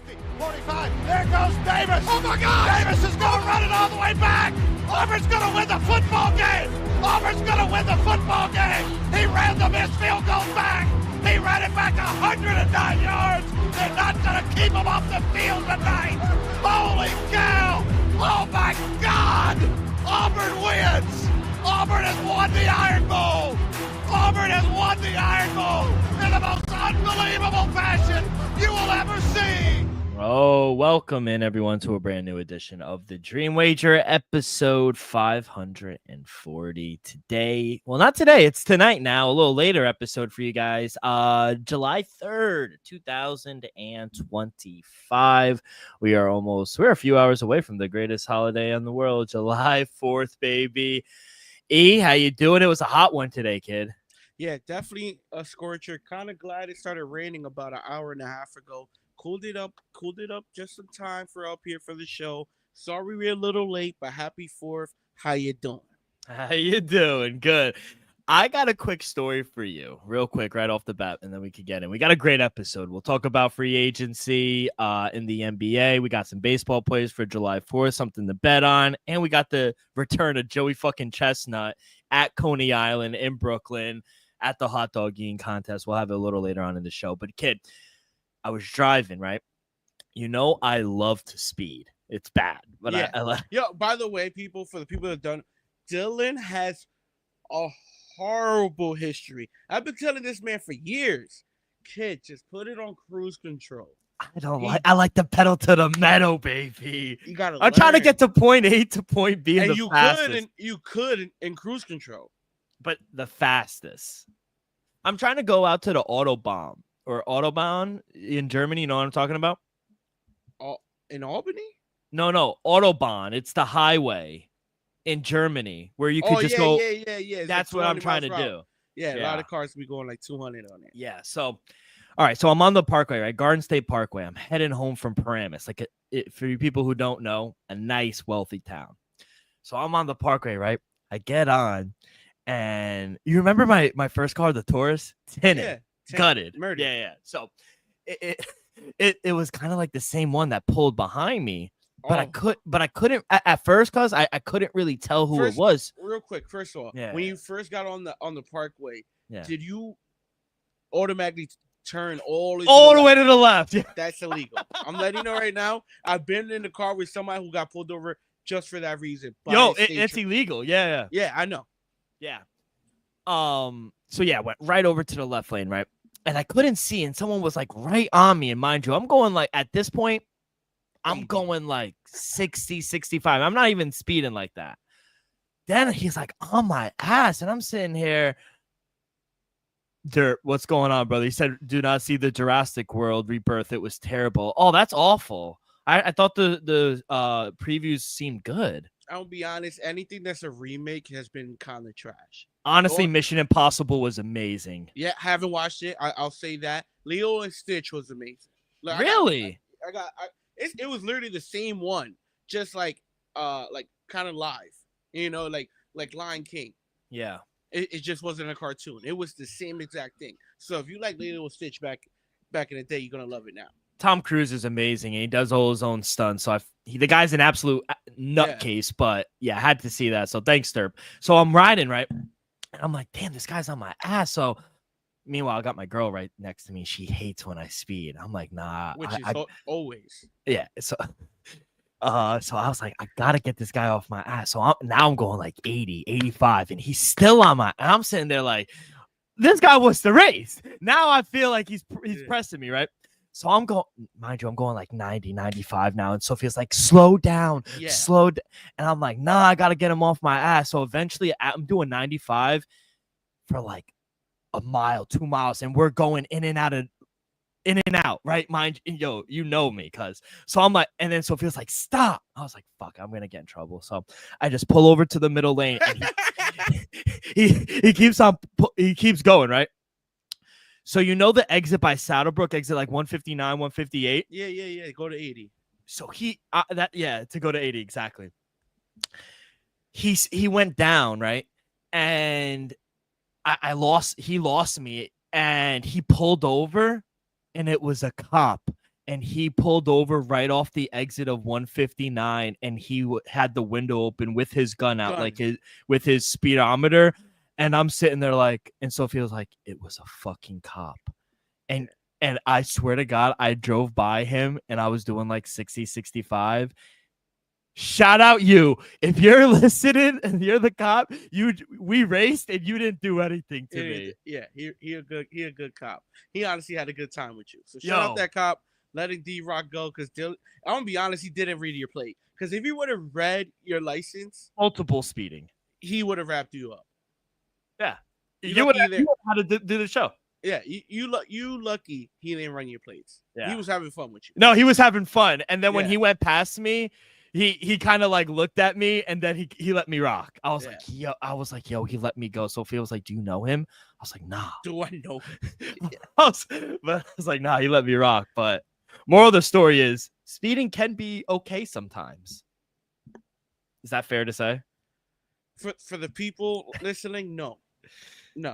50, 45. There goes Davis. Oh, my God. Davis is going to run it all the way back. Auburn's going to win the football game. Auburn's going to win the football game. He ran the missed field goal back. He ran it back 109 yards. They're not going to keep him off the field tonight. Holy cow. Oh, my God. Auburn wins. Auburn has won the Iron Bowl. Auburn has won the Iron Bowl in the most unbelievable fashion you will ever see. Oh, welcome in everyone to a brand new edition of the Dream Wager, episode 540 today. Well, not today. It's tonight now, a little later episode for you guys. July 3rd, 2025. We're a few hours away from the greatest holiday in the world, July 4th, baby. E, how you doing? It was a hot one today, kid. Yeah, definitely a scorcher. Kind of glad it started raining about an hour and a half ago. Cooled it up just in time for up here for the show. Sorry we're a little late, but happy 4th. How you doing? How you doing? Good. I got a quick story for you, real quick, right off the bat, and then we can get in. We got a great episode. We'll talk about free agency in the NBA. We got some baseball plays for July 4th, something to bet on, and we got the return of Joey fucking Chestnut at Coney Island in Brooklyn at the hot dog eating contest. We'll have it a little later on in the show. But kid, I was driving, right? You know, I love to speed. It's bad, but yeah. I Yo, by the way, for the people that don't, Dylan has a horrible history. I've been telling this man for years. Kid, just put it on cruise control. I like the pedal to the metal, baby. You gotta I'm trying to get to point A to point B and the you fastest. you could in cruise control. But the fastest. I'm trying to go out to the Autobahn or Autobahn in Germany. You know what I'm talking about? In Albany? No, Autobahn. It's the highway in Germany where you could just go. Yeah. That's what I'm trying to do. Yeah, a lot of cars be going like 200 on it. Yeah. So, all right. So I'm on the Parkway, right? Garden State Parkway. I'm heading home from Paramus. For you people who don't know, a nice, wealthy town. So I'm on the Parkway, right? I get on, and you remember my first car, the Taurus? Tinted, gutted, murdered. Yeah. So it was kind of like the same one that pulled behind me. But I couldn't at first, cause I couldn't really tell who it was. Real quick, first of all, when you first got on the Parkway, yeah. Did you automatically turn all the way to the left? Yeah. That's illegal. I'm letting you know right now. I've been in the car with somebody who got pulled over just for that reason. Yo, it's illegal. Yeah. Yeah, I know. Yeah. So yeah, went right over to the left lane, right, and I couldn't see, and someone was like right on me, and mind you, I'm going like at this point. I'm going like 60, 65. I'm not even speeding like that. Then he's like on my ass, and I'm sitting here. Dirt, what's going on, brother? He said, do not see the Jurassic World rebirth. It was terrible. Oh, that's awful. I thought the previews seemed good. I'll be honest. Anything that's a remake has been kind of trash. Honestly, Mission Impossible was amazing. Yeah, haven't watched it. I'll say that. Lilo and Stitch was amazing. Like, really? It was literally the same one, just like kind of live, you know, like Lion King. Yeah. It just wasn't a cartoon. It was the same exact thing. So if you like Lilo and Stitch back in the day, you're gonna love it now. Tom Cruise is amazing, and he does all his own stunts. So the guy's an absolute nutcase, but yeah, I had to see that. So thanks, Sturp. So I'm riding, right? And I'm like, damn, this guy's on my ass. So meanwhile, I got my girl right next to me. She hates when I speed. I'm like, nah. Which is always. Yeah. So I was like, I got to get this guy off my ass. So I'm going like 80, 85, and he's still on my. And I'm sitting there like, this guy wants to race. Now I feel like he's pressing me, right? So I'm going, mind you, I'm going like 90, 95 now. And Sophia's like, slow down, slow down. And I'm like, nah, I got to get him off my ass. So eventually I'm doing 95 for like a mile, 2 miles. And we're going in and out, right? Mind you, you know me, cuz. So I'm like, and then Sophia's like, stop. I was like, fuck, I'm going to get in trouble. So I just pull over to the middle lane. And he keeps going, right? So you know the exit by Saddlebrook, exit like 159, 158? Yeah. Go to 80. So to go to 80, exactly. He went down, right? And he lost me, and he pulled over, and it was a cop. and he pulled over right off the exit of 159, and he had the window open with his gun out, like with his speedometer. And I'm sitting there like, and Sophia was like, it was a fucking cop. And I swear to God, I drove by him and I was doing like 60, 65. Shout out you. If you're listening and you're the cop, we raced and you didn't do anything to me. Yeah, he a good cop. He honestly had a good time with you. So shout out that cop, letting D-Rock go, because I'm gonna be honest, he didn't read your plate. Because if he would have read your license, multiple speeding, he would have wrapped you up. Yeah. You would have had to do the show. Yeah, you lucky he didn't run your plates. Yeah. He was having fun with you. No, he was having fun. And then when he went past me, he kind of like looked at me and then he let me rock. I was like, yo, he let me go. Sophia was like, do you know him? I was like, nah. Do I know him? I was like, nah, he let me rock. But moral of the story is speeding can be okay sometimes. Is that fair to say? For the people listening, no.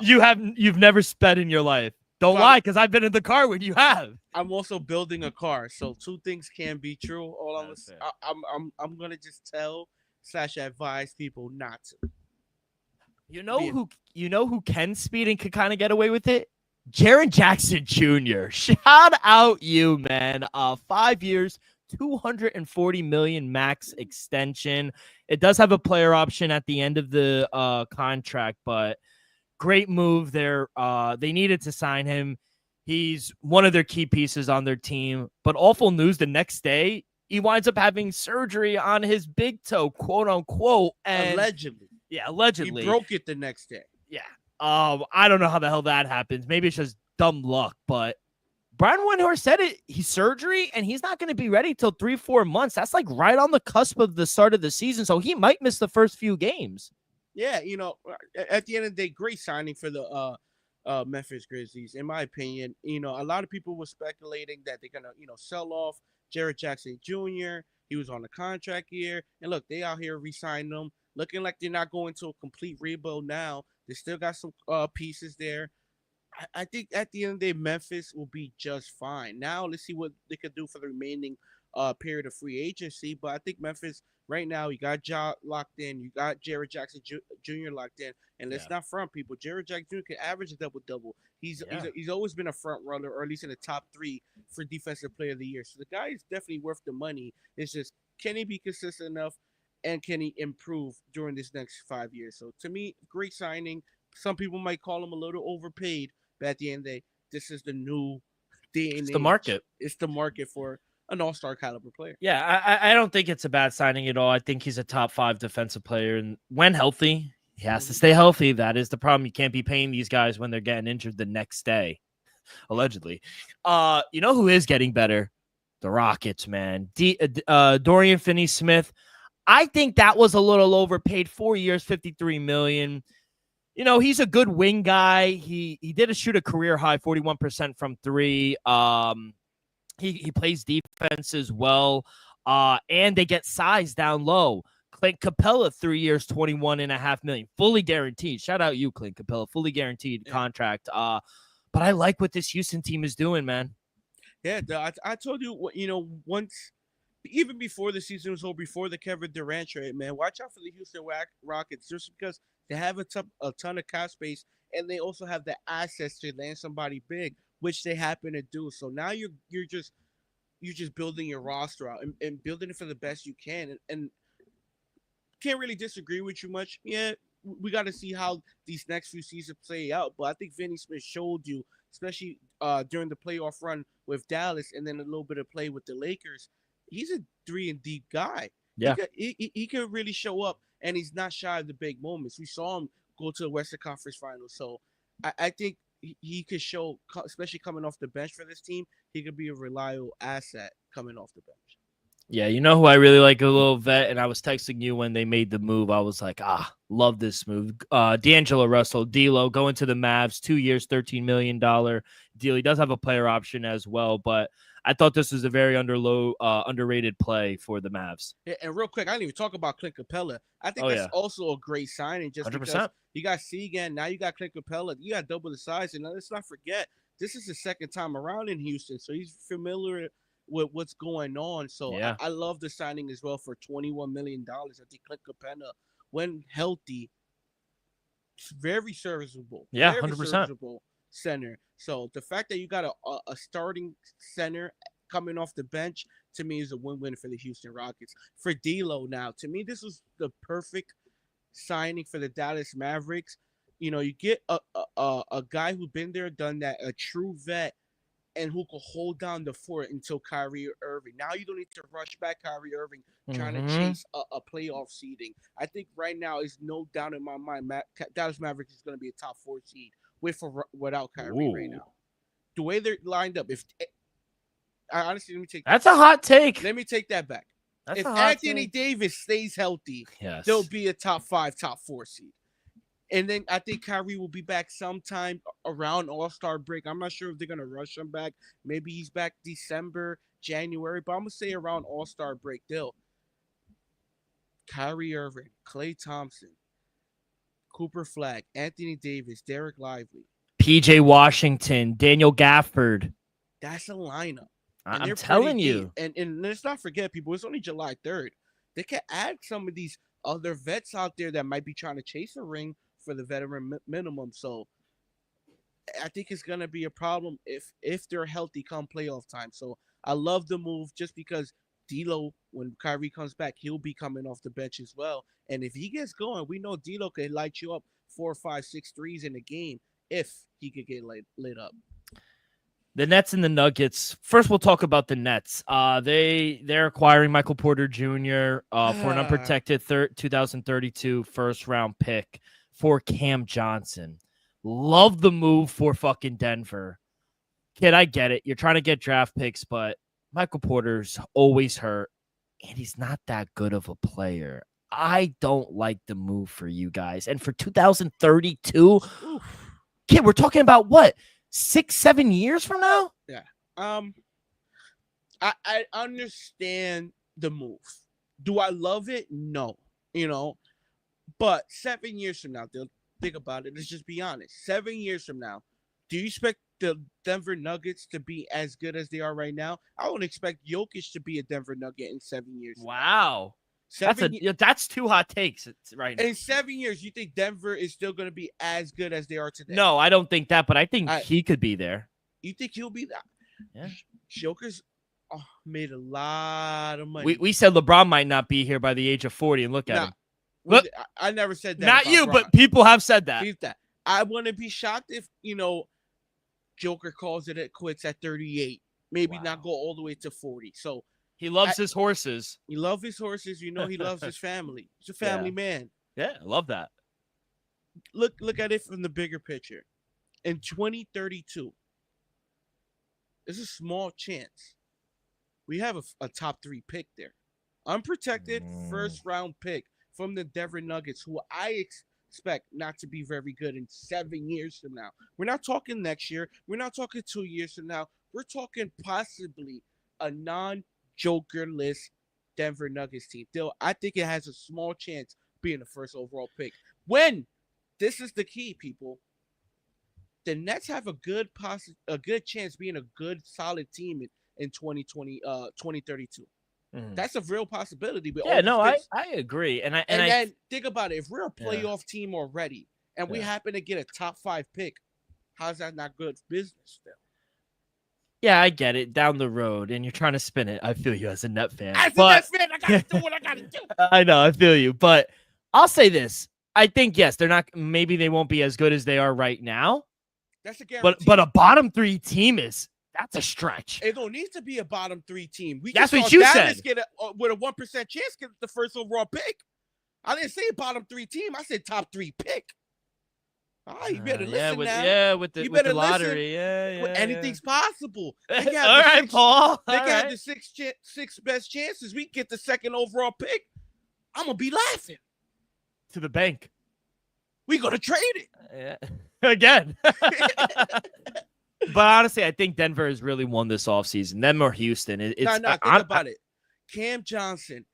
You've never sped in your life. Don't lie, because I've been in the car when you have. I'm also building a car, so two things can be true. I'm gonna just tell/advise people not to. You know who can speed and could kind of get away with it? Jaren Jackson Jr. Shout out you, man. 5 years, $240 million max extension. It does have a player option at the end of the contract, but great move there. They needed to sign him. He's one of their key pieces on their team. But awful news the next day, he winds up having surgery on his big toe, quote unquote. And allegedly. Yeah, allegedly. He broke it the next day. Yeah. I don't know how the hell that happens. Maybe it's just dumb luck, but Brian Windhorst said it. He's surgery, and he's not going to be ready till 3-4 months. That's like right on the cusp of the start of the season, so he might miss the first few games. Yeah, at the end of the day, great signing for the Memphis Grizzlies, in my opinion. A lot of people were speculating that they're gonna, sell off Jaren Jackson Jr. He was on a contract year, and look, they out here re-signing him, looking like they're not going to a complete rebuild now. They still got some pieces there. I think at the end of the day, Memphis will be just fine. Now let's see what they could do for the remaining period of free agency. But I think Memphis right now, you got Ja locked in, you got Jaren Jackson Jr. locked in, and let's not front people. Jaren Jackson Jr. can average a double-double. He's always been a front runner, or at least in the top 3 for Defensive Player of the Year. So the guy is definitely worth the money. It's just, can he be consistent enough, and can he improve during this next 5 years? So to me, great signing. Some people might call him a little overpaid, but at the end of the day, this is the new day and age. It's the market. It's the market for an all-star caliber player. Yeah, I don't think it's a bad signing at all. I think he's a top 5 defensive player, and when healthy, he has to stay healthy. That is the problem. You can't be paying these guys when they're getting injured the next day, allegedly. You know who is getting better? The Rockets, man. Dorian Finney-Smith. I think that was a little overpaid. 4 years, $53 million. He's a good wing guy. He did shoot a career high 41% from 3. He plays defense as well. And they get size down low. Clint Capella, 3 years, $21.5 million, fully guaranteed. Shout out you, Clint Capella, fully guaranteed contract. But I like what this Houston team is doing, man. Yeah, I told you, once, even before the season was over, before the Kevin Durant trade, man, watch out for the Houston Rockets, just because they have a ton of cap space, and they also have the assets to land somebody big, which they happen to do. So now you're just building your roster out and building it for the best you can, and can't really disagree with you much. Yeah, we got to see how these next few seasons play out, but I think Vinny Smith showed you, especially during the playoff run with Dallas, and then a little bit of play with the Lakers. He's a 3-and-D guy. Yeah, he can really show up, and he's not shy of the big moments. We saw him go to the Western Conference Finals, so I think he could show, especially coming off the bench for this team, he could be a reliable asset coming off the bench. Yeah, you know who I really like, a little vet, and I was texting you when they made the move. I was like, love this move. D'Angelo Russell, D'Lo, going to the Mavs, 2 years, $13 million deal. He does have a player option as well, but I thought this was a very underrated play for the Mavs. Yeah, and real quick, I didn't even talk about Clint Capella. I think that's also a great signing, just 100%. Because you got Segan, now you got Clint Capella. You got double the size, and let's not forget, this is the second time around in Houston, so he's familiar with what's going on. So Yeah. I love the signing as well for $21 million. I think Clint Capella, when healthy, very serviceable. Yeah, Very 100%. serviceable center. So the fact that you got a starting center coming off the bench, to me, is a win-win for the Houston Rockets. For D'Lo now, to me, this was the perfect signing for the Dallas Mavericks. You know, you get a guy who's been there, done that, a true vet, and who could hold down the fort until Kyrie Irving. Now you don't need to rush back Kyrie Irving trying to chase a playoff seeding. I think right now is no doubt in my mind, Dallas Mavericks is going to be a top 4 seed with or without Kyrie right now. The way they're lined up, I honestly, let me take That's a hot take. Let me take that back. That's If a hot Anthony take. Davis stays healthy, Yes. they'll be a top 5, top 4 seed. And then I think Kyrie will be back sometime around All-Star break. I'm not sure if they're going to rush him back. Maybe he's back December, January. But I'm going to say around All-Star break. Kyrie Irving, Klay Thompson, Cooper Flagg, Anthony Davis, Derek Lively, PJ Washington, Daniel Gafford. That's a lineup. I'm telling you. And let's not forget, people, it's only July 3rd. They can add some of these other vets out there that might be trying to chase a ring for the veteran minimum. So I think it's going to be a problem if they're healthy come playoff time. So I love the move just because D'Lo, when Kyrie comes back, he'll be coming off the bench as well. And if he gets going, we know D'Lo can light you up 4, 5, 6 threes in a game if he could get lit up. The Nets and the Nuggets. First, we'll talk about the Nets. They're acquiring Michael Porter Jr. For an unprotected 2032 first-round pick for Cam Johnson. Love the move for fucking Denver. Kid, I get it. You're trying to get draft picks, but Michael Porter's always hurt, and he's not that good of a player. I don't like the move for you guys. And for 2032, kid, we're talking about what? 6-7 years from now? Yeah. I understand the move. Do I love it? No. You know, but 7 years from now, they'll think about it. Let's just be honest. 7 years from now, do you expect the Denver Nuggets to be as good as they are right now? I would expect Jokic to be a Denver Nugget in 7 years. Wow. That's 2 hot takes right now. In 7 years, you think Denver is still going to be as good as they are today? No, I don't think that, but I think he could be there. You think he'll be that? Yeah. Joker's made a lot of money. We said LeBron might not be here by the age of 40, and look at him. Look, I never said that. Not you, LeBron. but people have said that. I wouldn't be shocked if, Joker calls it quits at 38. Maybe not go all the way to 40. So he loves his horses. He loves his horses. He loves his family. He's a family man. Yeah, I love that. Look at it from the bigger picture. In 2032, there's a small chance we have a top 3 pick there. Unprotected first-round pick from the Denver Nuggets, who I expect not to be very good in 7 years from now. We're not talking next year. We're not talking 2 years from now. We're talking possibly a non-Joker-less Denver Nuggets team. I think it has a small chance being the first overall pick. When this is the key, people, the Nets have a good chance being a good, solid team in 2032. That's a real possibility. I agree. And then think about it. If we're a playoff team already and we happen to get a top 5 pick, how's that not good business still? Yeah, I get it. Down the road, and you're trying to spin it. I feel you as a Net fan. As a Net fan, I got to do what I got to do. I know. I feel you. But I'll say this. I think, yes, they're not. Maybe they won't be as good as they are right now. That's a guarantee. But a bottom 3 team that's a stretch. It don't need to be a bottom 3 team. That's what you said. Get with a 1% chance get the first overall pick. I didn't say bottom 3 team. I said top 3 pick. You better listen now. With the lottery. Anything's possible. All right, Paul. They can have the 6 best chances. We get the second overall pick. I'm gonna be laughing to the bank. We gonna trade it again. But honestly, I think Denver has really won this offseason. Them or Houston. Think about it. Cam Johnson,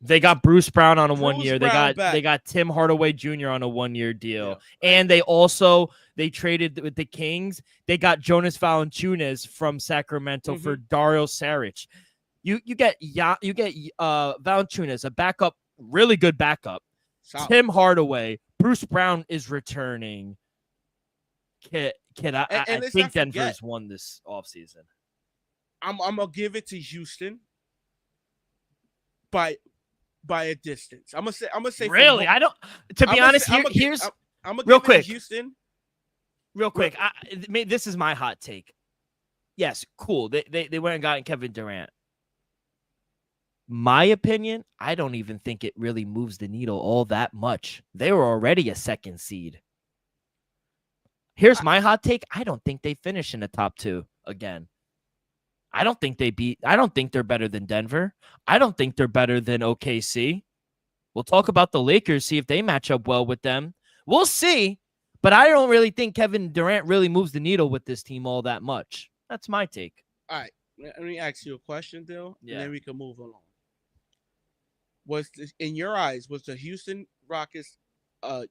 They got Bruce Brown on a Bruce 1 year. Brown They got back. Tim Hardaway Jr. on a 1 year deal. Yeah. And they traded with the Kings. They got Jonas Valanciunas from Sacramento for Dario Saric. You get Valanciunas, a backup, really good backup. Solid. Tim Hardaway, Bruce Brown is returning. I think Denver's won this offseason. I'm gonna give it to Houston by a distance. I'm gonna say really. I don't. To be honest, here's I'm gonna real give quick. It to Houston. Real quick, this is my hot take. Yes, cool. They went and got Kevin Durant. My opinion, I don't even think it really moves the needle all that much. They were already a second seed. Here's my hot take. I don't think they finish in the top 2 again. I don't think they're better than Denver. I don't think they're better than OKC. We'll talk about the Lakers, see if they match up well with them. We'll see. But I don't really think Kevin Durant really moves the needle with this team all that much. That's my take. All right. Let me ask you a question, Dill, and then we can move along. In your eyes, was the Houston Rockets a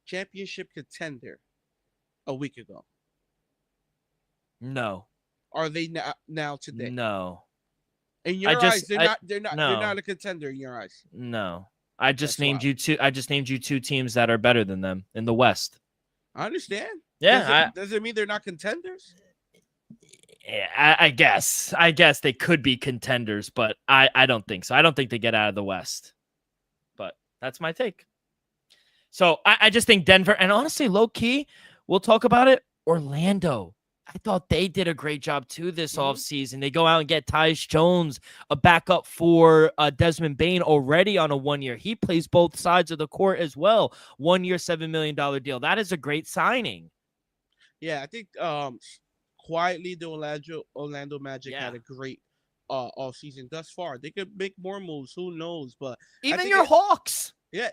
championship contender a week ago? No. Are they now today? No. In your eyes, they're not a contender in your eyes. No. I just named you two teams that are better than them in the West. I understand. Yeah. Does it mean they're not contenders? Yeah, I guess. I guess they could be contenders, but I don't think so. I don't think they get out of the West. But that's my take. So I just think Denver, and honestly, low key, we'll talk about it. Orlando. I thought they did a great job too this offseason. They go out and get Tyus Jones, a backup for Desmond Bane, already on a 1 year. He plays both sides of the court as well. 1 year, $7 million deal. That is a great signing. Yeah, I think quietly the Orlando Magic had a great offseason thus far. They could make more moves. Who knows? But even your Hawks. Yeah.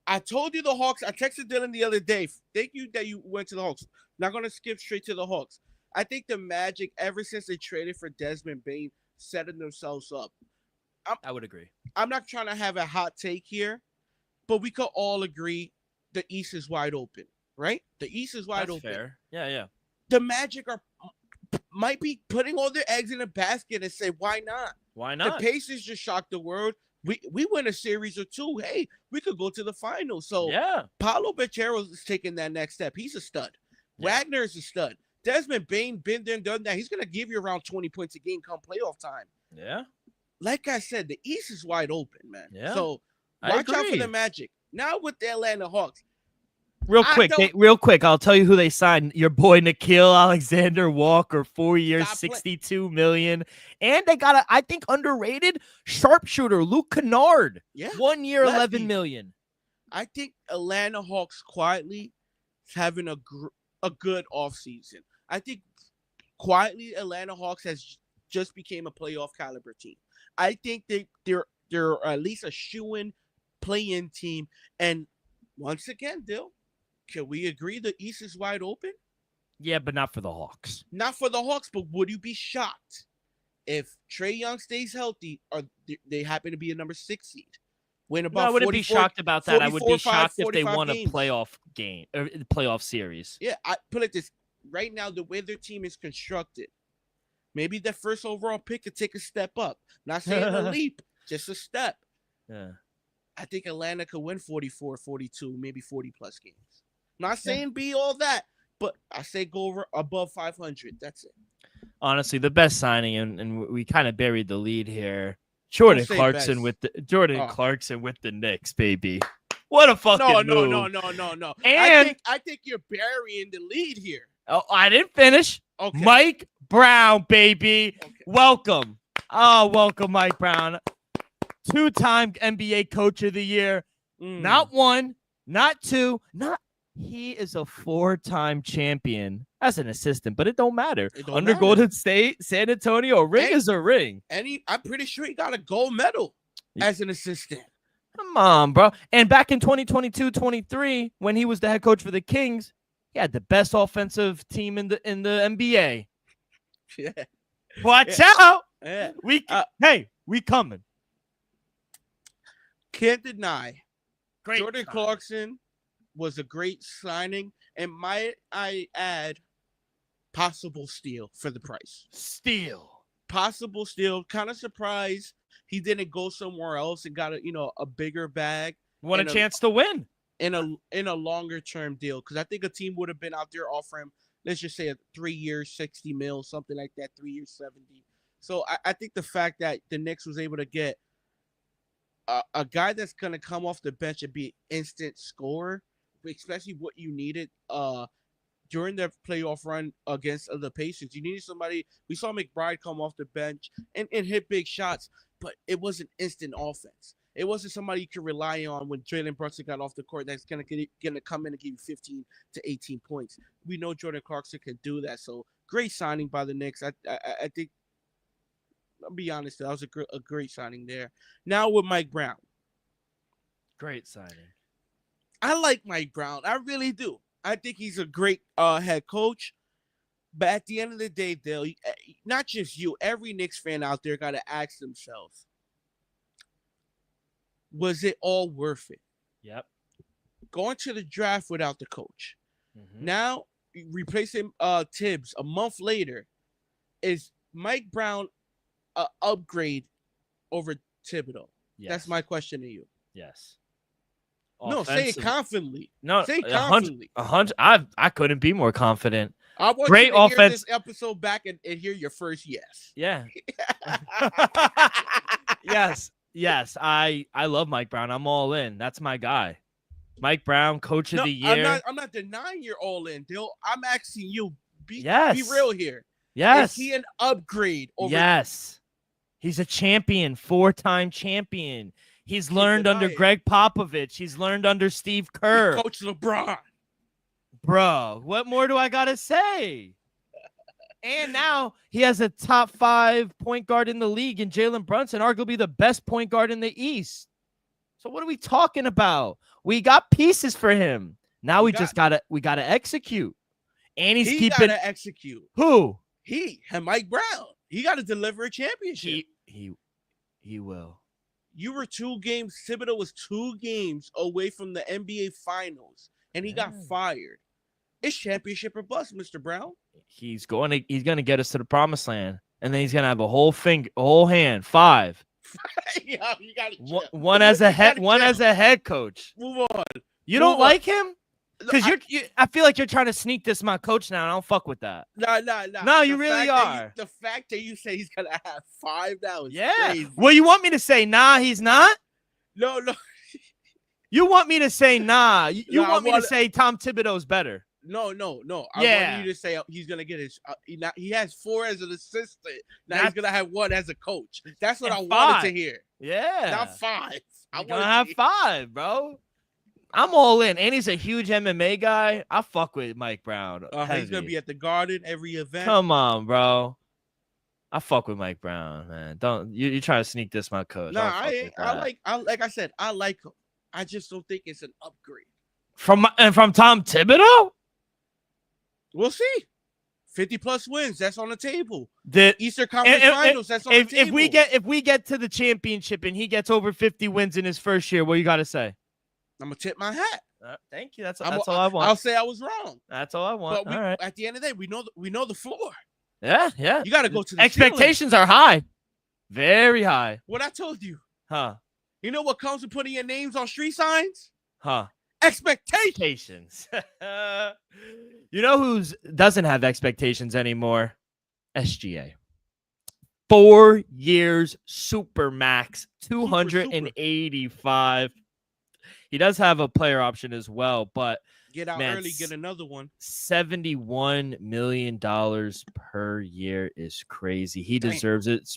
I told you the Hawks. I texted Dylan the other day. Thank you that you went to the Hawks. Not going to skip straight to the Hawks. I think the Magic, ever since they traded for Desmond Bane, setting themselves up. I would agree. I'm not trying to have a hot take here, but we could all agree the East is wide open, right? The East is wide open. Fair. Yeah. The Magic might be putting all their eggs in a basket and say, why not? Why not? The Pacers just shocked the world. We win a series or two. Hey, we could go to the finals. So Paolo Banchero is taking that next step. He's a stud. Wagner is a stud. Desmond Bane, been there and done that. He's going to give you around 20 points a game come playoff time. Yeah. Like I said, the East is wide open, man. Yeah. So watch out for the Magic. Now with the Atlanta Hawks. Real quick, I'll tell you who they signed. Your boy Nickeil Alexander-Walker, 4 years, $62 million. And they got I think underrated sharpshooter Luke Kennard. Yeah. 1 year, $11 million. I think Atlanta Hawks quietly is having a good offseason. I think quietly Atlanta Hawks has just became a playoff caliber team. I think they're at least a shoo-in play-in team. And once again, Dill, can we agree the East is wide open? Yeah, but not for the Hawks. Not for the Hawks, but would you be shocked if Trae Young stays healthy or they happen to be a number 6 seed? Win about I wouldn't be shocked about that. I would be shocked if they won games. A playoff game or playoff series. Yeah, I put it this right now, the way their team is constructed, maybe the first overall pick could take a step up. Not saying a leap, just a step. Yeah. I think Atlanta could win 44, 42, maybe 40 plus games. Not saying be all that, but I say go over above 500. That's it. Honestly, the best signing, and we kind of buried the lead here. Jordan Clarkson with the Knicks, baby. What a fucking move. No. And I think you're burying the lead here. Oh, I didn't finish. Okay. Mike Brown, baby. Okay. Welcome. Oh, welcome, Mike Brown. 2-time NBA Coach of the Year. Not 1, not 2, he is a 4-time champion as an assistant, but it don't matter. Under Golden State, San Antonio, a ring is a ring. And I'm pretty sure he got a gold medal as an assistant. Come on, bro. And back in 2022-23, when he was the head coach for the Kings, he had the best offensive team in the NBA. Yeah. Watch out. Yeah. We coming. Can't deny. Great Jordan signing. Clarkson was a great signing, and might I add, possible steal for the price. Steal. Possible steal. Kind of surprised he didn't go somewhere else and got a bigger bag. Want a and chance to win. in a longer term deal, because I think a team would have been out there offering, let's just say, a 3 year 60 mil, something like that, 3 years 70. So I think the fact that the Knicks was able to get a guy that's gonna come off the bench and be an instant scorer, especially what you needed during the playoff run against the Pacers. You needed somebody. We saw McBride come off the bench and hit big shots, but it wasn't instant offense. It wasn't somebody you could rely on when Jalen Brunson got off the court that's gonna come in and give you 15 to 18 points. We know Jordan Clarkson can do that. So great signing by the Knicks. I think, I'll be honest, that was a great signing there. Now with Mike Brown. Great signing. I like Mike Brown. I really do. I think he's a great head coach. But at the end of the day, Dale, not just you, every Knicks fan out there got to ask themselves, was it all worth it? Yep. Going to the draft without the coach. Mm-hmm. Now, replacing Tibbs a month later, is Mike Brown an upgrade over Thibodeau? Yes. That's my question to you. Yes. No, say it confidently. No, say it confidently. 100. I couldn't be more confident. I want Great you to hear offense. this episode back and hear your first yes. Yeah. Yes. I love Mike Brown. I'm all in. That's my guy. Mike Brown, coach of the year. I'm not denying you're all in, Dill. I'm asking you, be real here. Yes. Is he an upgrade over? Yes. He's a champion, 4-time champion. He's learned under Greg Popovich. He's learned under Steve Kerr. Coach LeBron. Bro, what more do I got to say? And now he has a top 5 point guard in the league in Jalen Brunson, arguably the best point guard in the East. So what are we talking about? We got pieces for him. Now we gotta execute. And he gotta execute. Who? He and Mike Brown. He got to deliver a championship. He will. You were 2 games. Thibodeau was 2 games away from the NBA Finals, and he got fired. It's championship or bust, Mr. Brown. He's gonna get us to the promised land, and then he's gonna have a whole hand, 5. Yeah, you got one as a head coach. Move on. You don't like him? Because I feel like you're trying to sneak this my coach now, and I don't fuck with that. No. No, you really are. The fact that you say he's gonna have 5 now is crazy. Well, you want me to say nah, he's not? No. You want me to say nah? You want me to say Tom Thibodeau's better? No. I want you to say he's gonna get his. He has 4 as an assistant. Now he's gonna have 1 as a coach. That's what I wanted to hear. Yeah, not 5. I'm gonna have 5, bro. I'm all in, and he's a huge MMA guy. I fuck with Mike Brown. He's gonna be at the Garden every event. Come on, bro. I fuck with Mike Brown, man. Don't you try to sneak this my coach? No, like I said, I like him. I just don't think it's an upgrade from Tom Thibodeau. We'll see. 50+ wins. That's on the table. The Eastern Conference Finals. That's on the table. If we get to the championship and he gets over 50 wins in his first year, what you got to say? I'm gonna tip my hat. Thank you. That's all I want. I'll say I was wrong. That's all I want. But all right. At the end of the day, we know the floor. Yeah. You got to go to the expectations are high, very high. What I told you, huh? You know what comes with putting your names on street signs, huh? Expectations. You know who doesn't have expectations anymore? SGA. 4 years, super max, 285. He does have a player option as well, but get out early, get another one. $71 million per year is crazy. He deserves it.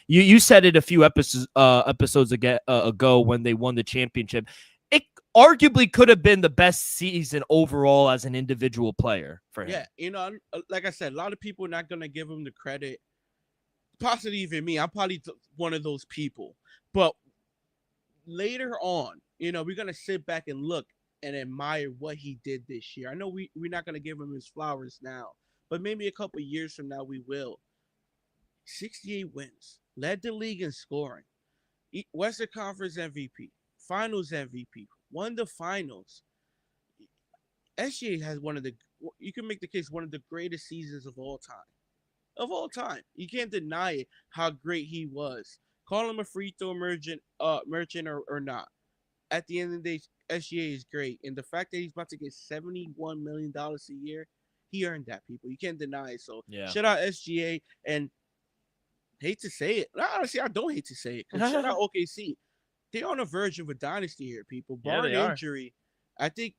You said it a few episodes ago when they won the championship. It arguably could have been the best season overall as an individual player for him. Yeah, like I said, a lot of people are not going to give him the credit. Possibly even me. I'm probably one of those people. But later on, we're going to sit back and look and admire what he did this year. I know we're not going to give him his flowers now, but maybe a couple years from now we will. 68 wins, led the league in scoring, Western Conference MVP, Finals MVP, won the finals. SGA has you can make the case, one of the greatest seasons of all time. Of all time. You can't deny it, how great he was. Call him a free throw merchant or not. At the end of the day, SGA is great. And the fact that he's about to get $71 million a year, he earned that, people. You can't deny it. So shout out SGA, and hate to say it. Honestly, I don't hate to say it. Shout out OKC. They're on the verge of a dynasty here, people. Barring injury, I think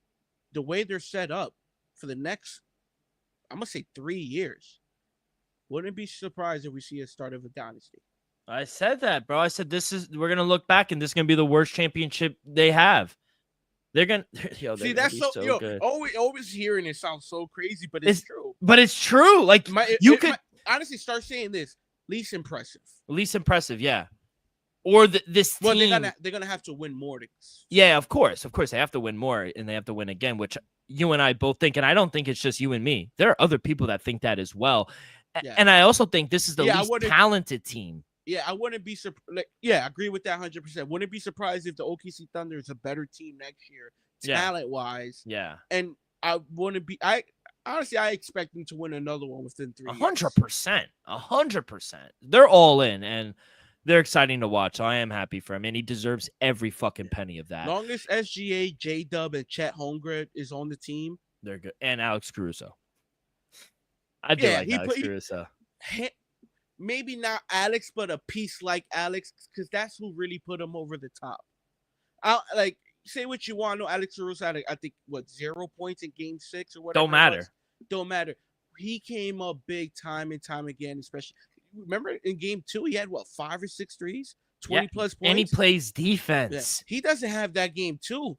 the way they're set up for the next, I'm going to say 3 years, wouldn't be surprised if we see a start of a dynasty. I said that, bro. I said we're going to look back and this is going to be the worst championship they have. They're going to, see, that's so good. Always hearing it sounds so crazy, but it's true. But it's true. Like, you could honestly start saying this. Least impressive, yeah. Or this team. Well, they're gonna have to win more. Yeah, of course, they have to win more, and they have to win again, which you and I both think, and I don't think it's just you and me. There are other people that think that as well, and I also think this is the least talented team. Yeah, I wouldn't be surprised. I agree with that 100%. Wouldn't be surprised if the OKC Thunder is a better team next year, talent-wise. Yeah, and I wouldn't be. Honestly, I expect them to win another one within 3 years. 100%. They're all in, and they're exciting to watch. So I am happy for him, and he deserves every fucking penny of that. Long as SGA, J-Dub, and Chet Holmgren is on the team, they're good. And Alex Caruso. I do like Alex Caruso. Maybe not Alex, but a piece like Alex, because that's who really put him over the top. Say what you want. No, Alex Caruso had, I think, 0 points in Game 6 or whatever. Don't matter. He came up big time and time again, especially. Remember in Game 2, he had 5 or 6 threes, 20 plus points, and he plays defense. Yeah. He doesn't have that Game 2.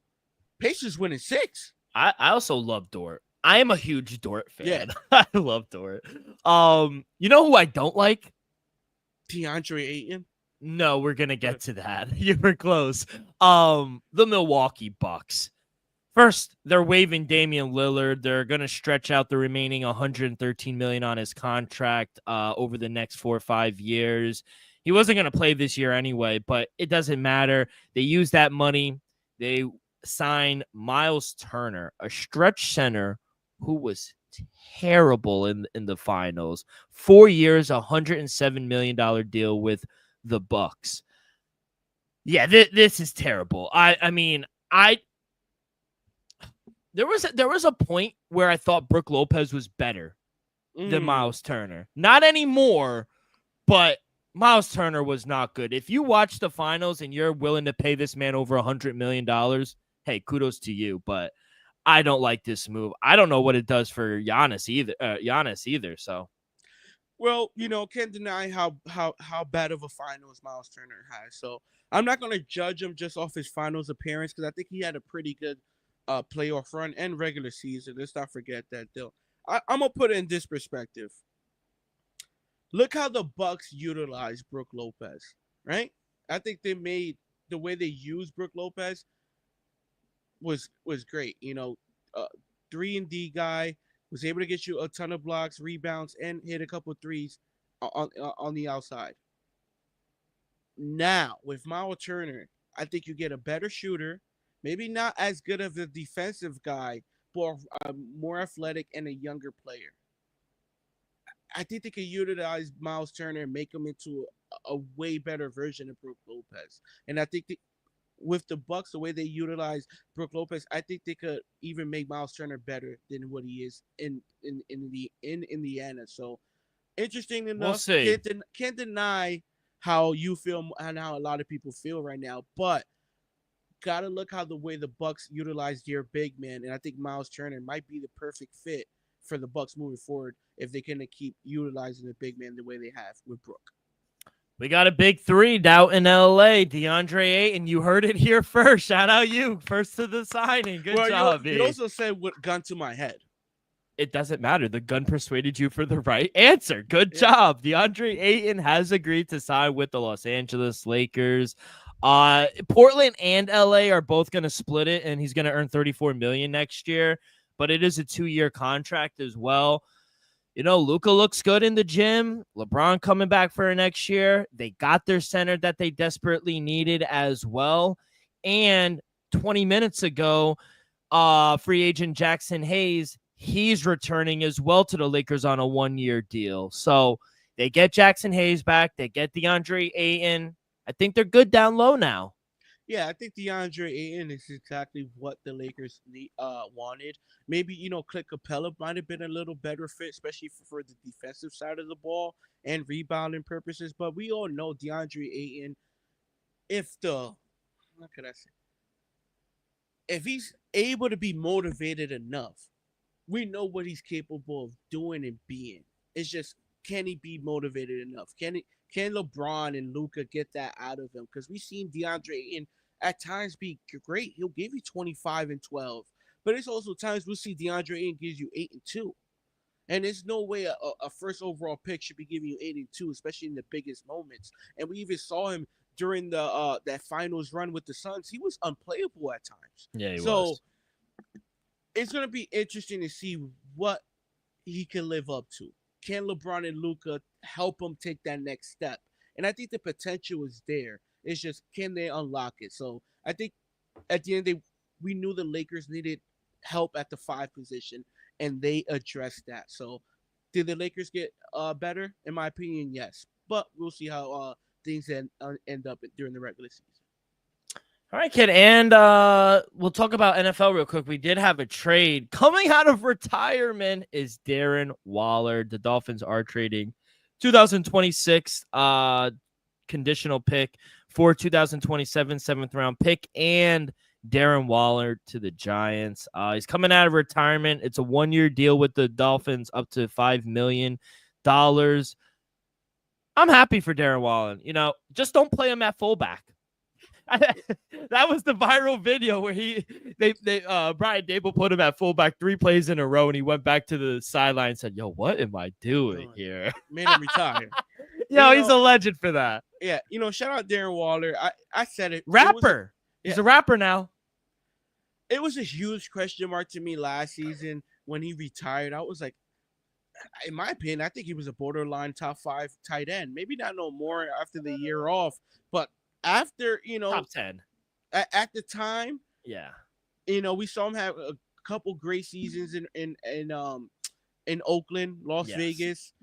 Pacers winning 6. I also love Dort. I am a huge Dort fan. Yeah. I love Dort. You know who I don't like? DeAndre Ayton. No, we're gonna get to that. You were close. The Milwaukee Bucks. First, they're waiving Damian Lillard. They're gonna stretch out the remaining $113 million on his contract over the next 4 or 5 years. He wasn't gonna play this year anyway, but it doesn't matter. They use that money. They sign Miles Turner, a stretch center who was terrible in the finals. 4 years, $107 million deal with the Bucks. Yeah, this is terrible. I mean, there was a point where I thought Brook Lopez was better than Miles Turner. Not anymore, but Miles Turner was not good. If you watch the finals and you're willing to pay this man over $100 million, hey, kudos to you. But I don't like this move. I don't know what it does for Giannis either. So. Well, can't deny how bad of a finals Miles Turner has. So I'm not going to judge him just off his finals appearance, because I think he had a pretty good playoff run and regular season. Let's not forget that, though. I'm going to put it in this perspective. Look how the Bucks utilized Brook Lopez, right? I think they made the way they used Brook Lopez was great. 3-and-D guy. Was able to get you a ton of blocks, rebounds, and hit a couple threes on the outside. Now, with Miles Turner, I think you get a better shooter, maybe not as good of a defensive guy, but more athletic and a younger player. I think they could utilize Miles Turner and make him into a way better version of Brook Lopez. And I think with the Bucks, the way they utilize Brook Lopez, I think they could even make Miles Turner better than what he is in Indiana. So interesting enough. We'll see. Can't deny how you feel and how a lot of people feel right now, but gotta look how the way the Bucks utilize their big man, and I think Miles Turner might be the perfect fit for the Bucks moving forward if they can keep utilizing the big man the way they have with Brook. We got a big 3 out in LA. DeAndre Ayton, you heard it here first. Shout out you. First to the signing. Good job, you also said what gun to my head. It doesn't matter. The gun persuaded you for the right answer. Good job. DeAndre Ayton has agreed to sign with the Los Angeles Lakers. Portland and LA are both going to split it, and he's going to earn $34 million next year. But it is a 2-year contract as well. Luka looks good in the gym. LeBron coming back for next year. They got their center that they desperately needed as well. And 20 minutes ago, free agent Jackson Hayes, he's returning as well to the Lakers on a 1-year deal. So they get Jackson Hayes back. They get DeAndre Ayton. I think they're good down low now. Yeah, I think DeAndre Ayton is exactly what the Lakers wanted. Maybe, Clint Capella might have been a little better fit, especially for the defensive side of the ball and rebounding purposes. But we all know DeAndre Ayton, what could I say? If he's able to be motivated enough, we know what he's capable of doing and being. It's just, can he be motivated enough? Can LeBron and Luka get that out of him? Because we've seen DeAndre Ayton at times be great. He'll give you 25 and 12. But it's also times we'll see DeAndre Ayton gives you 8 and 2. And there's no way a first overall pick should be giving you 8 and 2, especially in the biggest moments. And we even saw him during the that finals run with the Suns. He was unplayable at times. Yeah, he so was. It's going to be interesting to see what he can live up to. Can LeBron and Luka help him take that next step? And I think the potential is there. It's just, can they unlock it? So I think at the end of the day, we knew the Lakers needed help at the 5 position, and they addressed that. So did the Lakers get better? In my opinion, yes. But we'll see how things end up during the regular season. All right, kid, and we'll talk about NFL real quick. We did have a trade coming out of retirement. Is Darren Waller? The Dolphins are trading 2026 conditional pick for 2027 7th-round pick and Darren Waller to the Giants. He's coming out of retirement. It's a 1-year deal with the Dolphins, up to $5 million. I'm happy for Darren Waller. Just don't play him at fullback. That was the viral video where Brian Dable put him at fullback 3 plays in a row, and he went back to the sideline and said, "Yo, what am I doing here?" Made him retire. He's a legend for that. Yeah, shout out Darren Waller. I said it. Rapper. He's a rapper now. It was a huge question mark to me last season when he retired. I was like, in my opinion, I think he was a borderline top 5 tight end. Maybe not no more after the year off, but after, top 10 at the time, yeah, we saw him have a couple great seasons in Oakland, Las Vegas.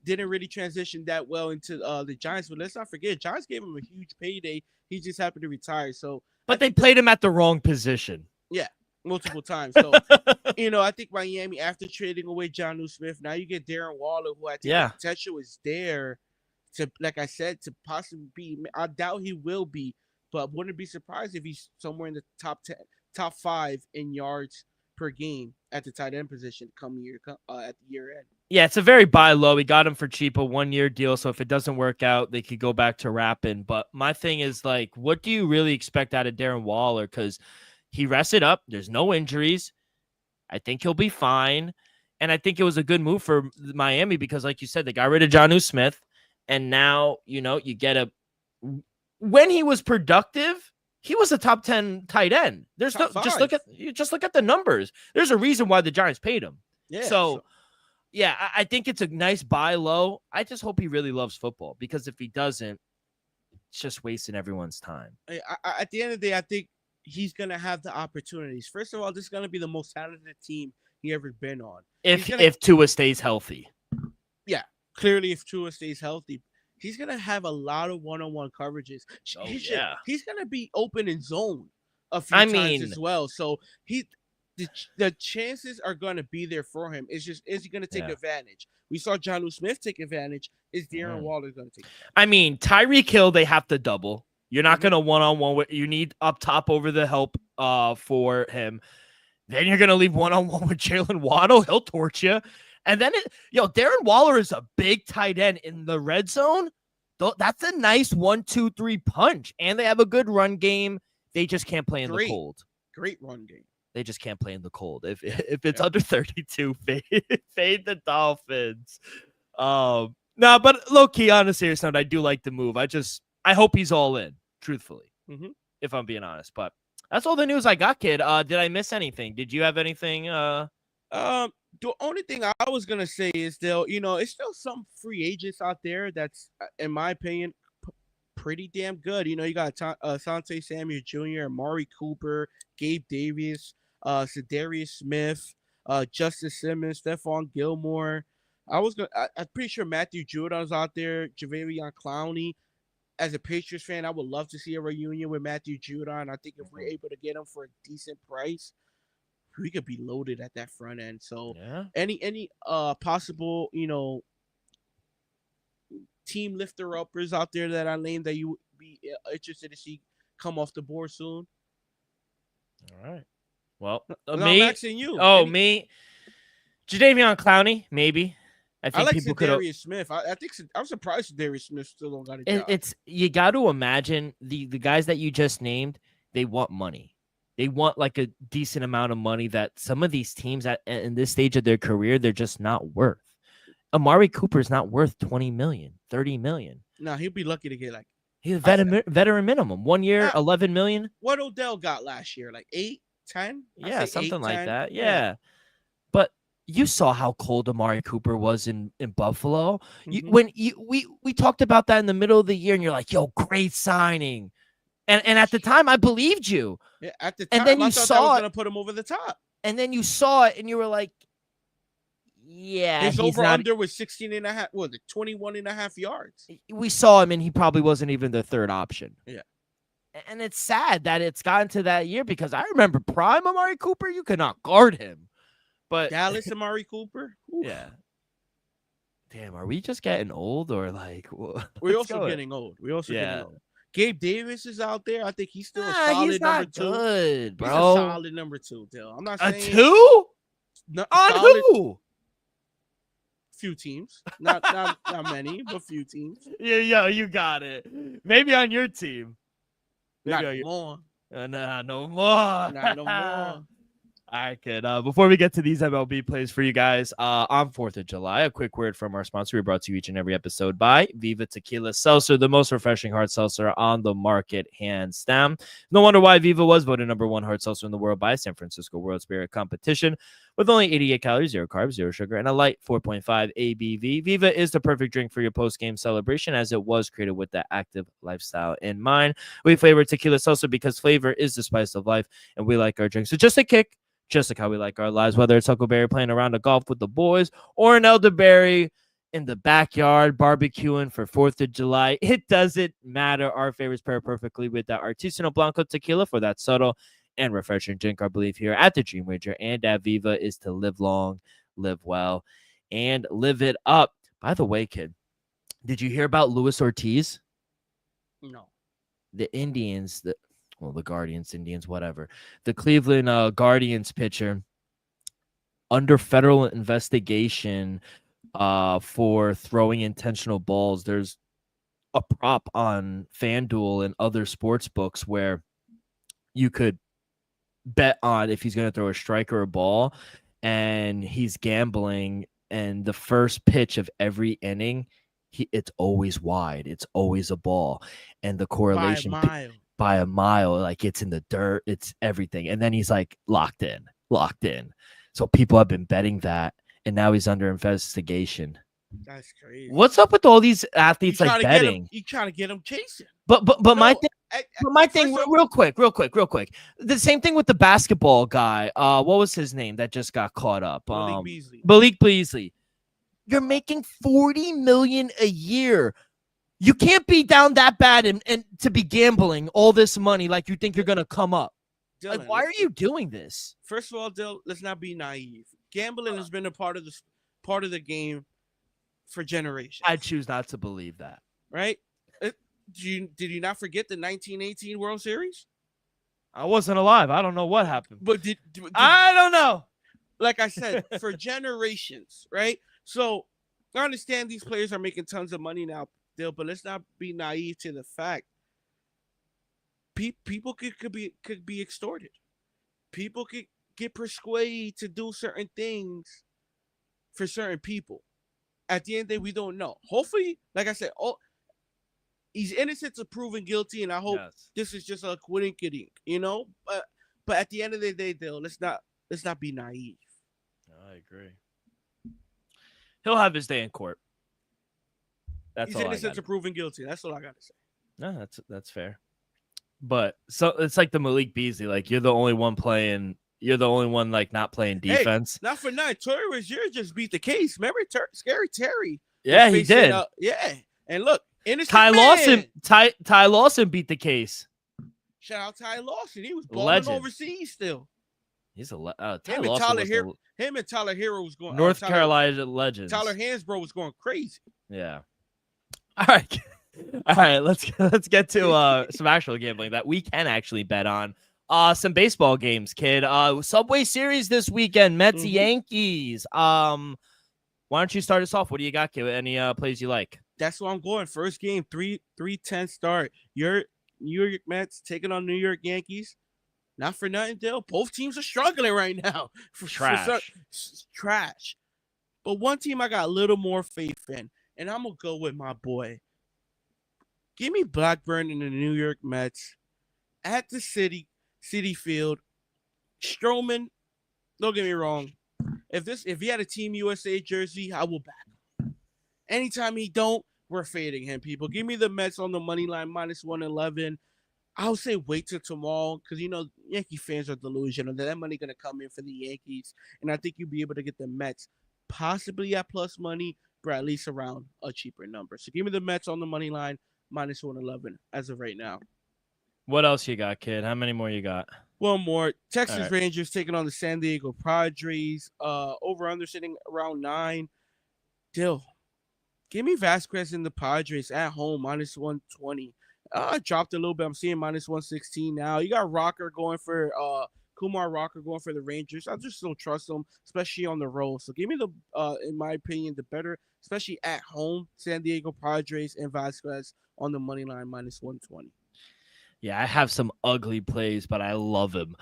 Didn't really transition that well into the Giants, but let's not forget, Giants gave him a huge payday. He just happened to retire. So, but they played him at the wrong position. Yeah, multiple times. So, I think Miami, after trading away Jonnu Smith, now you get Darren Waller, who I think the potential is there to, like I said, to possibly be. I doubt he will be, but wouldn't be surprised if he's somewhere in the top 10, top 5 in yards per game at the tight end position at the year end. Yeah, it's a very buy low. We got him for cheap, a 1-year deal. So if it doesn't work out, they could go back to rapping. But my thing is, like, what do you really expect out of Darren Waller? Because he rested up. There's no injuries. I think he'll be fine. And I think it was a good move for Miami because, like you said, they got rid of Jonnu Smith. And now, you get when he was productive, he was a top 10 tight end. There's just look at the numbers. There's a reason why the Giants paid him. Yeah. So yeah, I think it's a nice buy low. I just hope he really loves football because if he doesn't, it's just wasting everyone's time. At the end of the day, I think he's going to have the opportunities. First of all, this is going to be the most talented team he ever been on. If Tua stays healthy. Yeah. Clearly, if Tua stays healthy, he's going to have a lot of one-on-one coverages. He's going to be open in zone a few times as well. So the chances are going to be there for him. It's just, is he going to take advantage? We saw Jonnu Smith take advantage. Is Darren Waller going to take advantage? Tyreek Hill, they have to double. You're not going to one-on-one with. You need up top over the help for him. Then you're going to leave one-on-one with Jalen Waddle. He'll torch you. And then, Darren Waller is a big tight end in the red zone. That's a nice 1-2-3 punch. And they have a good run game. They just can't play in the cold. Great run game. They just can't play in the cold. If it's under 32, fade the Dolphins. No, but low-key, on a serious note, I do like the move. I hope he's all in, truthfully, if I'm being honest. But that's all the news I got, kid. Did I miss anything? Did you have anything? The only thing I was gonna say is it's still some free agents out there that's, in my opinion, pretty damn good. You know, you got Asante Samuel Jr., Amari Cooper, Gabe Davis, Zadarius Smith, Justice Simmons, Stephon Gilmore. I'm pretty sure Matthew Judon's out there, Javion Clowney. As a Patriots fan, I would love to see a reunion with Matthew Judon. I think if we're able to get him for a decent price, we could be loaded at that front end. So Yeah. any possible, team lifter uppers out there that I named that you would be interested to see come off the board soon? All right. Well, I'm me. asking you. Me. Jadeveon Clowney, maybe. I think like people could. Zadarius Smith. I think I'm surprised Zadarius Smith still don't got a job. It's you got to imagine the guys that you just named. They want money. They want like a decent amount of money that some of these teams in this stage of their career, they're just not worth. Amari Cooper is not worth 20 million, 30 million. No, he'll be lucky to get like he's a veteran minimum. 1 year, 11 million. What Odell got last year? Like 8, 10? Yeah, something 8, like 10. that. Yeah. But you saw how cold Amari Cooper was in Buffalo. We talked about that in the middle of the year, and you're like, yo, great signing. And at the time, I believed you. Yeah, at the time, and then I you thought saw that was it, going to put him over the top. And then you saw it, and you were like, yeah, his he's over-under was 16 and a half, 21 and a half yards. We saw him, and he probably wasn't even the third option. Yeah. And it's sad that it's gotten to that year because I remember prime Amari Cooper, you could not guard him. But Dallas Amari Cooper? Oof. Yeah. Damn, are we just getting old or like we're also getting old. Gabe Davis is out there. I think he's still a solid number 2. Good, bro. He's a solid number 2, Dill. I'm not saying a 2? No, on solid, who? Few teams. Not many, but few teams. Yeah, you got it. Maybe on your team. Not more. No more. Not no more. All right, kid. Before we get to these MLB plays for you guys, on 4th of July, a quick word from our sponsor. We brought to you each and every episode by Viva Tequila Seltzer, the most refreshing hard seltzer on the market, hands down. No wonder why Viva was voted #1 hard seltzer in the world by San Francisco World Spirit Competition. With only 88 calories, 0 carbs, 0 sugar, and a light 4.5 ABV, Viva is the perfect drink for your post-game celebration as it was created with that active lifestyle in mind. We flavor tequila seltzer because flavor is the spice of life, and we like our drinks. So just a kick. Just like how we like our lives, whether it's Huckleberry playing around the golf with the boys or an elderberry in the backyard barbecuing for 4th of July. It doesn't matter. Our favorites pair perfectly with that Artisanal Blanco tequila for that subtle and refreshing drink. Our belief here at the Dream Wager and at Viva is to live long, live well, and live it up. By the way, kid, did you hear about Luis Ortiz? No. The Indians, the Guardians, Indians, whatever. The Cleveland Guardians pitcher under federal investigation for throwing intentional balls. There's a prop on FanDuel and other sports books where you could bet on if he's going to throw a strike or a ball, and he's gambling, and the first pitch of every inning, it's always wide. It's always a ball. And the correlation by a mile, like it's in the dirt, it's everything. And then he's like locked in. So people have been betting that, and now he's under investigation. That's crazy. What's up with all these athletes like betting? You trying to get them chasing. But my thing, real quick. The same thing with the basketball guy. What was his name that just got caught up? Malik Beasley. You're making $40 million a year. You can't be down that bad and to be gambling all this money like you think you're going to come up. Dylan, like, why are you doing this? First of all, Dylan, let's not be naive. Gambling has been a part of the game for generations. I choose not to believe that. Right? Did you not forget the 1918 World Series? I wasn't alive. I don't know what happened. But I don't know. Like I said, for generations, right? So I understand these players are making tons of money now, but let's not be naive to the fact people could be extorted. People could get persuaded to do certain things for certain people. At the end of the day, we don't know. Hopefully, like I said, he's innocent to proven guilty, and I hope this is just a quid-in-kid, But at the end of the day, let's not be naive. I agree. He'll have his day in court. He's innocent to proven guilty. That's all I got to say. No, that's fair. But so it's like the Malik Beasley. Like you're the only one playing. You're the only one like not playing defense. Hey, not for nothing. Terry Rozier just beat the case. Remember, Scary Terry? Yeah, he did. Yeah, and look, innocent Ty man. Lawson. Ty Lawson beat the case. Shout out Ty Lawson. He was balling overseas still. He's a Ty Lawson. Him and Tyler Hero was going. North Carolina legends. Tyler Hansbrough was going crazy. Yeah. All right. Let's get to some actual gambling that we can actually bet on. Some baseball games, kid. Subway Series this weekend. Mets Yankees. Why don't you start us off? What do you got, kid? Any plays you like? That's what I'm going. First game, 3:10 start. Your New York Mets taking on New York Yankees. Not for nothing, Dill. Both teams are struggling right now. Trash. But one team I got a little more faith in, and I'm going to go with my boy. Give me Blackburn and the New York Mets at the City Field. Stroman, don't get me wrong. If he had a Team USA jersey, I will back him. Anytime he don't, we're fading him, people. Give me the Mets on the money line, -111. I'll say wait till tomorrow because, Yankee fans are delusional. That money going to come in for the Yankees. And I think you'll be able to get the Mets possibly at plus money, but at least around a cheaper number. So give me the Mets on the money line, -111 as of right now. What else you got, kid? How many more you got? One more. Texas Rangers taking on the San Diego Padres. Over-under sitting around 9. Dill, give me Vasquez and the Padres at home, -120. Dropped a little bit. I'm seeing -116 now. You got Rocker going for Kumar Rocker going for the Rangers. I just don't trust them, especially on the road. So give me in my opinion, the better, especially at home, San Diego Padres and Vasquez on the money line, -120. Yeah, I have some ugly plays, but I love him.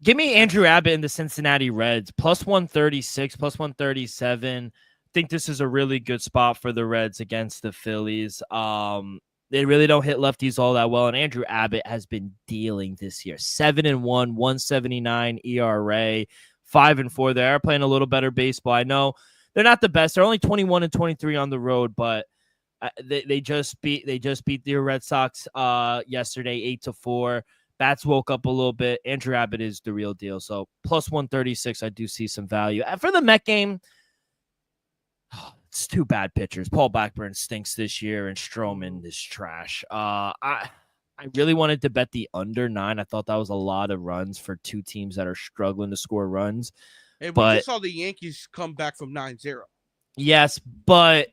Give me Andrew Abbott and the Cincinnati Reds, +136, +137. I think this is a really good spot for the Reds against the Phillies. They really don't hit lefties all that well, and Andrew Abbott has been dealing this year. 7-1, 179 ERA, 5-4. They are playing a little better baseball. I know they're not the best. They're only 21-23 on the road, but they just beat the Red Sox yesterday, 8-4. Bats woke up a little bit. Andrew Abbott is the real deal. So +136, I do see some value. And for the Met game, it's two bad pitchers. Paul Blackburn stinks this year, and Stroman is trash. I really wanted to bet the under 9. I thought that was a lot of runs for two teams that are struggling to score runs. Hey, we just saw the Yankees come back from 9-0. Yes, but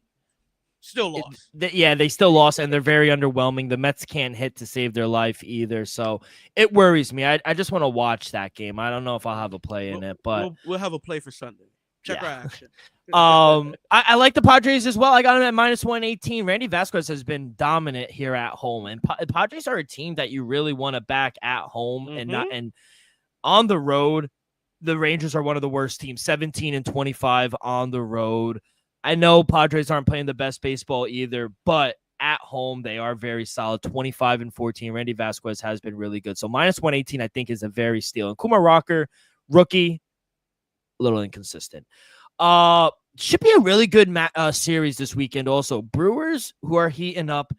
still lost. They still lost, and they're very underwhelming. The Mets can't hit to save their life either, so it worries me. I just want to watch that game. I don't know if I'll have a play in it, but we'll have a play for Sunday. Check our action. I like the Padres as well. I got them at -118. Randy Vasquez has been dominant here at home, and Padres are a team that you really want to back at home and on the road. The Rangers are one of the worst teams, 17-25 on the road. I know Padres aren't playing the best baseball either, but at home they are very solid, 25-14. Randy Vasquez has been really good, so -118 I think is a very steal. And Kumar Rocker, rookie, a little inconsistent. Should be a really good series this weekend. Also, Brewers, who are heating up,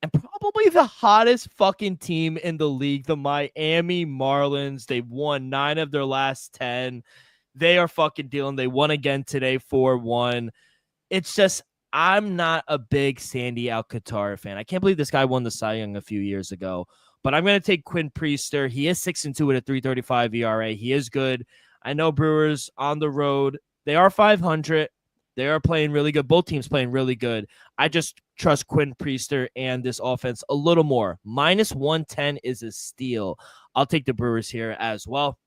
and probably the hottest fucking team in the league, the Miami Marlins. They've won 9 of their last 10. They are fucking dealing. They won again today, 4-1. It's just, I'm not a big Sandy Alcantara fan. I can't believe this guy won the Cy Young a few years ago. But I'm going to take Quinn Priester. He is 6-2 with a 3.35 ERA. He is good. I know Brewers on the road. They are 500. They are playing really good. Both teams playing really good. I just trust Quinn Priester and this offense a little more. -110 is a steal. I'll take the Brewers here as well.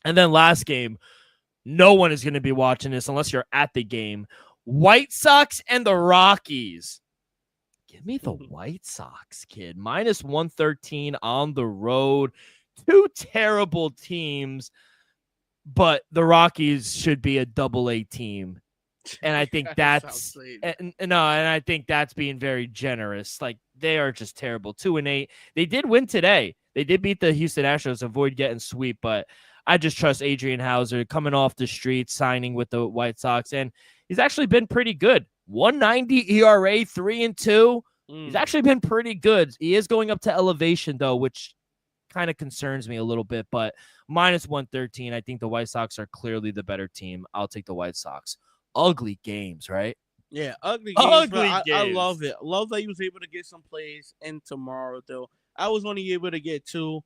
And then last game, no one is going to be watching this unless you're at the game. White Sox and the Rockies. Give me the White Sox, kid. -113 on the road. Two terrible teams, but the Rockies should be a AA team. And I think and I think that's being very generous. Like, they are just terrible. 2-8. They did win today. They did beat the Houston Astros, avoid getting sweep, but I just trust Adrian Hauser coming off the street, signing with the White Sox, and he's actually been pretty good. 190 ERA, 3-2. He's actually been pretty good. He is going up to elevation, though, which kind of concerns me a little bit, but minus 113. I think the White Sox are clearly the better team. I'll take the White Sox. Ugly games, right? Yeah, ugly games, Ugly but I games. love it. Love that he was able to get some plays in tomorrow, though. I was only able to get 2.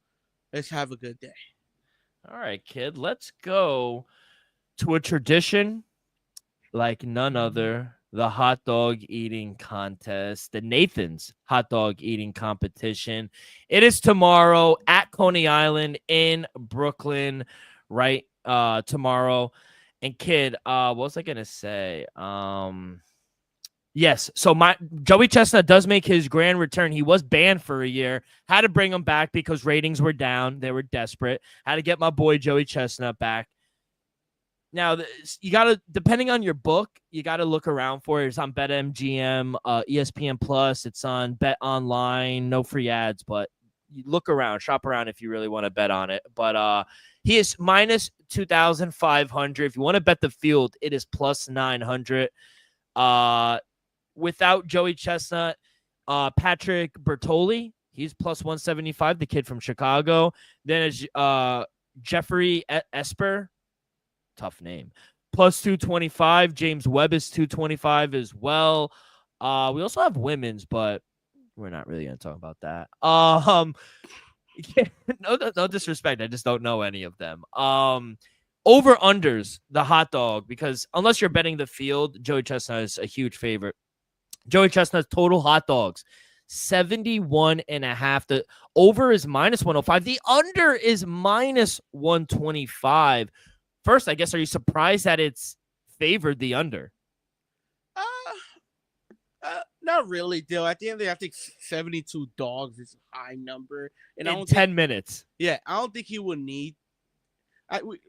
Let's have a good day. All right, kid. Let's go to a tradition like none other. The hot dog eating contest, the Nathan's hot dog eating competition. It is tomorrow at Coney Island in Brooklyn, right? Tomorrow. And kid, what was I gonna say? Yes. So my Joey Chestnut does make his grand return. He was banned for a year. Had to bring him back because ratings were down. They were desperate. Had to get my boy Joey Chestnut back. Now, you got to, depending on your book, you got to look around for it. It's on BetMGM, ESPN Plus. It's on Bet Online. No free ads, but you look around, shop around if you really want to bet on it. But he is minus 2,500. If you want to bet the field, it is plus 900. Without Joey Chestnut, Patrick Bertoli, he's plus 175, the kid from Chicago. Then is Jeffrey Esper. Tough name. Plus 225. James Webb is 225 as well. We also have women's, but we're not really going to talk about that. Yeah, no disrespect. I just don't know any of them. Over unders, the hot dog, because unless you're betting the field, Joey Chestnut is a huge favorite. Joey Chestnut's total hot dogs, 71.5. The over is minus 105. The under is minus 125. First, I guess, are you surprised that it's favored the under? Not really, Dill. At the end of the day, I think 72 dogs is a high number. And in 10 minutes. Yeah, I don't think he will need.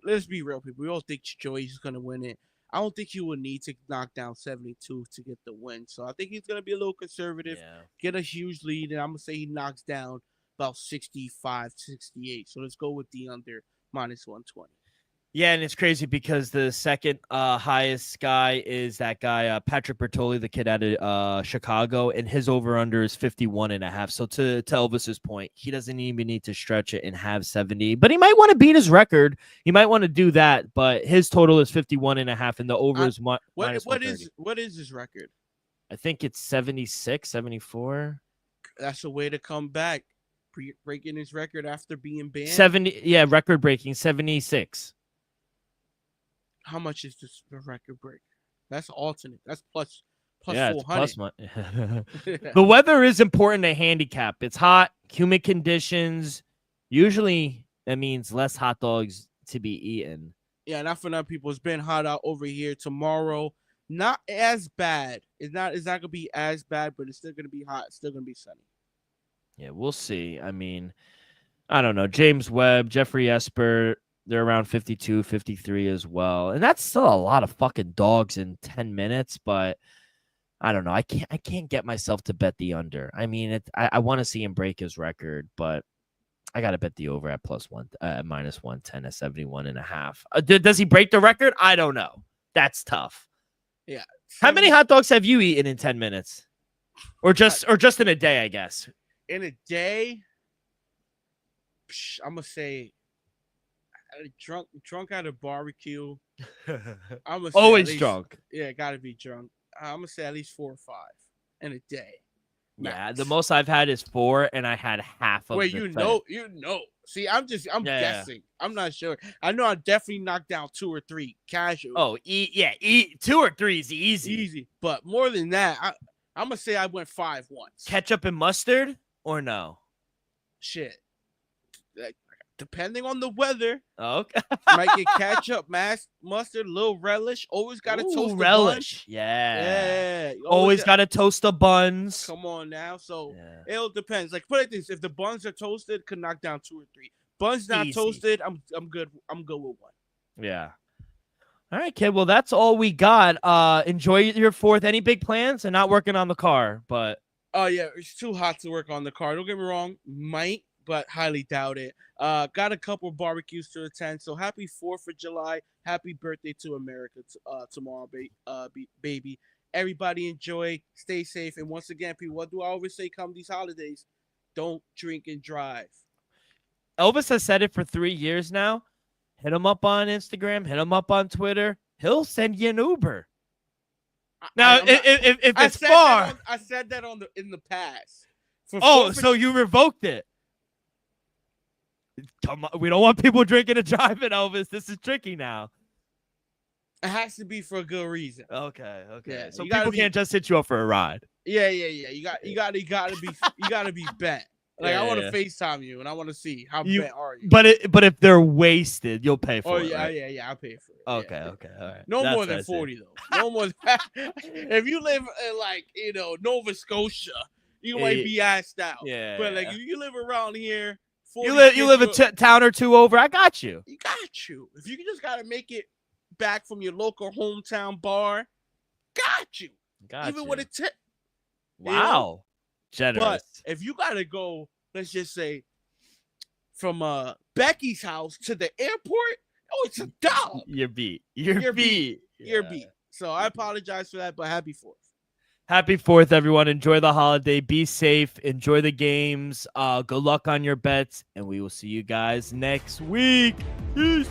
Let's be real, people. We all think Joey's going to win it. I don't think he will need to knock down 72 to get the win. So I think he's going to be a little conservative, get a huge lead, and I'm going to say he knocks down about 65, 68. So let's go with the under minus 120. Yeah, and it's crazy because the second highest guy is that guy, Patrick Bertoli, the kid out of Chicago, and his over-under is 51.5. So to Elvis's point, he doesn't even need to stretch it and have 70. But he might want to beat his record. He might want to do that, but his total is 51.5, and the over is minus 130. What is his record? I think it's 76, 74. That's a way to come back, breaking his record after being banned. 70, yeah, record-breaking, 76. How much is this record break? That's alternate. That's plus yeah, 400. It's plus money. The weather is important to handicap. It's hot, humid conditions. Usually that means less hot dogs to be eaten. Yeah, not for none, people. It's been hot out over here. Tomorrow, not as bad. It's not gonna be as bad, but it's still gonna be hot. It's still gonna be sunny. Yeah, we'll see. I mean, I don't know. James Webb, Jeffrey Esper, they're around 52, 53 as well. And that's still a lot of fucking dogs in 10 minutes, but I don't know. I can't get myself to bet the under. I mean, I want to see him break his record, but I got to bet the over at minus 110 at 71.5. Does he break the record? I don't know. That's tough. Yeah. How many hot dogs have you eaten in 10 minutes? Or just in a day, I guess. In a day, I'm going to say drunk at a barbecue. I'm gonna say always drunk. Yeah, gotta be drunk. I'm gonna say at least 4 or 5 in a day. Max. Yeah, Max. the most I've had is 4, and I had half of. Wait, you know. See, I'm guessing. I'm not sure. I know I definitely knocked down 2 or 3 casual. Oh, eat 2 or 3 is easy. But more than that, I'm gonna say I went 5 once. Ketchup and mustard or no? Shit. Depending on the weather, okay, might get ketchup, mustard, little relish. Always got to toast relish. The buns. Yeah. Always got to toast the buns. Come on now. So it all depends. Like put it this: if the buns are toasted, could knock down 2 or 3. Buns not toasted, I'm good. I'm good with 1. Yeah. All right, kid. Well, that's all we got. Enjoy your 4th. Any big plans? And not working on the car, but. Oh yeah, it's too hot to work on the car. Don't get me wrong. Might. But highly doubt it. Got a couple of barbecues to attend. So happy 4th of July. Happy birthday to America tomorrow, baby. Everybody enjoy, stay safe, and once again, people, what do I always say? Come these holidays, don't drink and drive. Elvis has said it for 3 years now. Hit him up on Instagram. Hit him up on Twitter. He'll send you an Uber. Now, if it's far, I said that in the past. So you revoked it. Come on, we don't want people drinking and driving, Elvis. This is tricky now. It has to be for a good reason. Okay. Yeah, so people can't just hit you up for a ride. Yeah. You gotta be bent. Like I want to FaceTime you and I want to see how bent are you. But if they're wasted, you'll pay for it. Right? Yeah, I'll pay for it. Okay, yeah. okay, all right. No more than 40 though. No more. If you live in Nova Scotia, you might be asked out. Yeah. But like if you live around here, 40, you live a town or two over, I got you. You got you. If you just gotta make it back from your local hometown bar, got you. Even with a tip. Wow. Generous. But if you gotta go, let's just say, from Becky's house to the airport, it's a dog. You're beat. You're beat. You're beat. So I apologize for that, but happy 4th. Happy 4th, everyone. Enjoy the holiday. Be safe. Enjoy the games. Good luck on your bets, and we will see you guys next week. Peace.